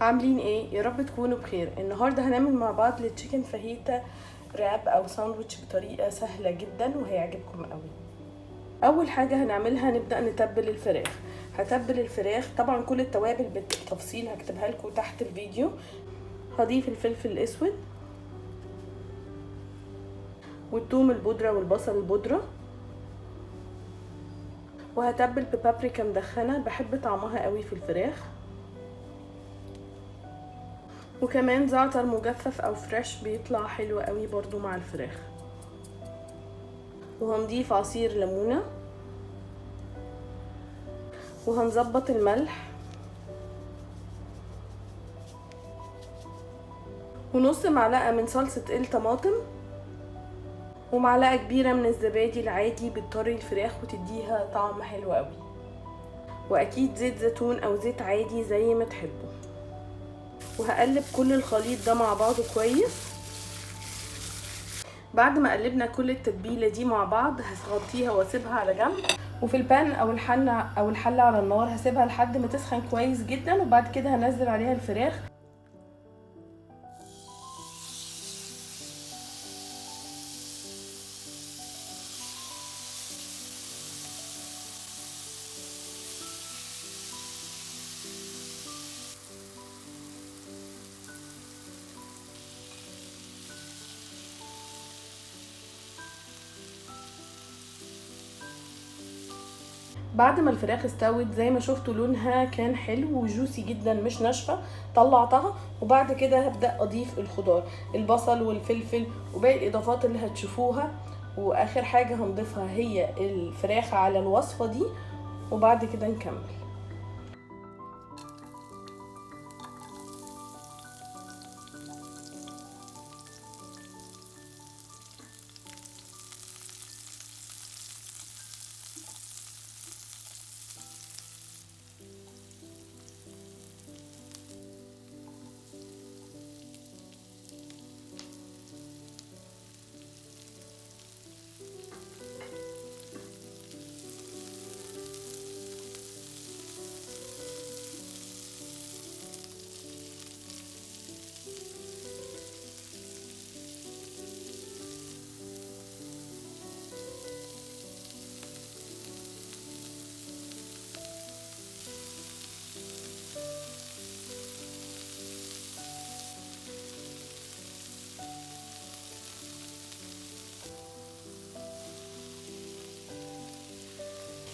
عاملين ايه؟ يا رب تكونوا بخير. النهارده هنعمل مع بعض التشيكن فاهيتا راب او ساندويتش بطريقه سهله جدا وهيعجبكم قوي. اول حاجه هنعملها نبدا نتبل الفراخ. هتبل الفراخ طبعا كل التوابل بالتفصيل هكتبها لكم تحت الفيديو. هضيف الفلفل الاسود والثوم البودره والبصل البودره، وهتبل ببابريكا مدخنه بحب طعمها قوي في الفراخ، وكمان زعتر مجفف او فريش بيطلع حلو قوي برضو مع الفراخ. وهنضيف عصير ليمونه، وهنظبط الملح، ونص معلقه من صلصه الطماطم، ومعلقه كبيره من الزبادي العادي بتطري الفراخ وتديها طعم حلو قوي، واكيد زيت زيتون او زيت عادي زي ما تحبوا. وهقلب كل الخليط ده مع بعضه كويس. بعد ما قلبنا كل التتبيله دي مع بعض هغطيها واسيبها على جنب، وفي البان او الحله على النار هسيبها لحد ما تسخن كويس جدا، وبعد كده هنزل عليها الفراخ. بعد ما الفراخ استوت زي ما شفتوا لونها كان حلو وجوسي جدا مش ناشفه، طلعتها وبعد كده هبدا اضيف الخضار، البصل والفلفل وباقي الاضافات اللي هتشوفوها. واخر حاجه هنضيفها هي الفراخ على الوصفه دي، وبعد كده نكمل.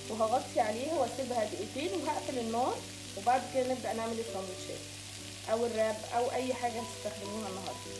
وهغطي عليها واسيبها دقيقتين وهقفل النار، وبعد كده نبدا نعمل الساندوتشات او الراب او اي حاجه هتستخدموها النهارده.